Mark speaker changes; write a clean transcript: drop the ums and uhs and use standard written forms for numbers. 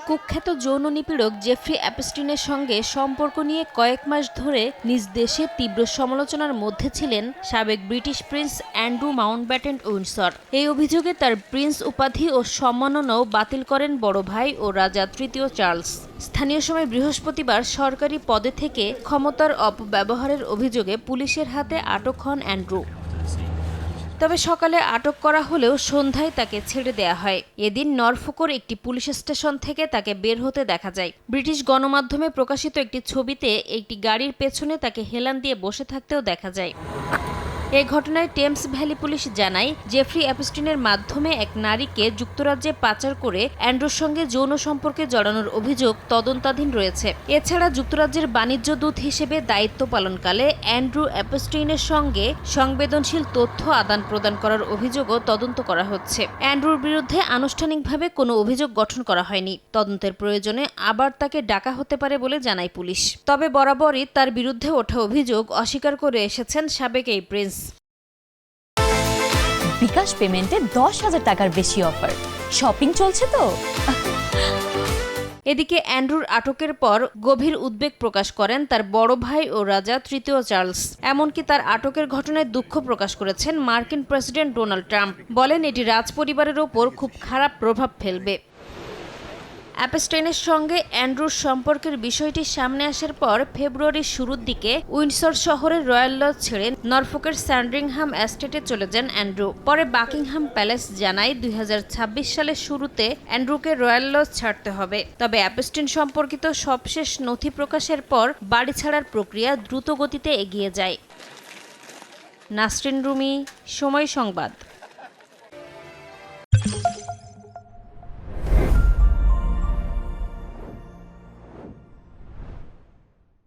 Speaker 1: কুখ্যাত যৌন নিপীড়ক জেফ্রি অ্যাপস্টিনের সঙ্গে সম্পর্ক নিয়ে কয়েক মাস ধরে নিজ দেশে তীব্র সমালোচনার মধ্যে ছিলেন সাবেক British Prince Andrew Mountbatten Windsor. এই অভিযোগে তার প্রিন্স উপাধি ও সম্মাননাও বাতিল করেন বড় ভাই ও রাজা তৃতীয় চার্লস। স্থানীয় সময় বৃহস্পতিবার সরকারি পদে থেকে ক্ষমতার অপব্যবহারের অভিযোগে পুলিশের হাতে আটক হন অ্যান্ড্রু। তবে সকালে আটক করা হলেও সন্ধ্যায় তাকে ছেড়ে দেয়া হয়। এদিন নরফোকের একটি পুলিশ স্টেশন থেকে তাকে বের হতে দেখা যায়। ব্রিটিশ গণমাধ্যমে প্রকাশিত একটি ছবিতে একটি গাড়ির পেছনে তাকে হেলান দিয়ে বসে থাকতেও দেখা যায়। এ ঘটনায় টেমস ভ্যালি পুলিশ জানায়, জেফ্রি অ্যাপস্টিনের মাধ্যমে এক নারীকে যুক্তরাজ্যে পাচার করে অ্যান্ড্রুর সঙ্গে যৌন সম্পর্কে জড়ানোর অভিযোগ তদন্তাধীন রয়েছে। এছাড়া যুক্তরাজ্যের বাণিজ্য দূত হিসেবে দায়িত্ব পালনকালে অ্যান্ড্রু অ্যাপস্টিনের সঙ্গে সংবেদনশীল তথ্য আদান প্রদান করার অভিযোগও তদন্ত করা হচ্ছে। অ্যান্ড্রুর বিরুদ্ধে আনুষ্ঠানিকভাবে কোনো অভিযোগ গঠন করা হয়নি। তদন্তের প্রয়োজনে আবার তাকে ডাকা হতে পারে বলে জানায় পুলিশ। তবে বরাবরই তার বিরুদ্ধে ওঠা অভিযোগ অস্বীকার করে এসেছেন সাবেক এই প্রিন্স।
Speaker 2: বিকাশ পেমেন্টে 10,000 টাকার বেশি অফার। শপিং চলছে তো।
Speaker 1: এদিকে অ্যান্ড্রুর আটকের পর গভীর উদ্বেগ প্রকাশ করেন তার বড় ভাই ও রাজা তৃতীয় চার্লস। এমনকি তার আটকের ঘটনায় দুঃখ প্রকাশ করেছেন মার্কিন প্রেসিডেন্ট ডোনাল্ড ট্রাম্প। বলেন, এটি রাজপরিবারের ওপর খুব খারাপ প্রভাব ফেলবে। অ্যাপস্টাইনের সঙ্গে অ্যান্ড্রুর সম্পর্কের বিষয়টি সামনে আসার পর ফেব্রুয়ারির শুরুর দিকে উইন্ডসর শহরের রয়্যাল লজ ছেড়ে নরফোকের স্যান্ড্রিংহাম এস্টেটে চলে যান অ্যান্ড্রু। পরে বাকিংহাম প্যালেস জানায় 2026 সালের শুরুতে অ্যান্ড্রুকে রয়্যাল লজ ছাড়তে হবে। তবে অ্যাপস্টাইন সম্পর্কিত সবশেষ নথি প্রকাশের পর বাড়ি ছাড়ার প্রক্রিয়া দ্রুত গতিতে এগিয়ে যায়। নাসরিন রুমি, সময় সংবাদ।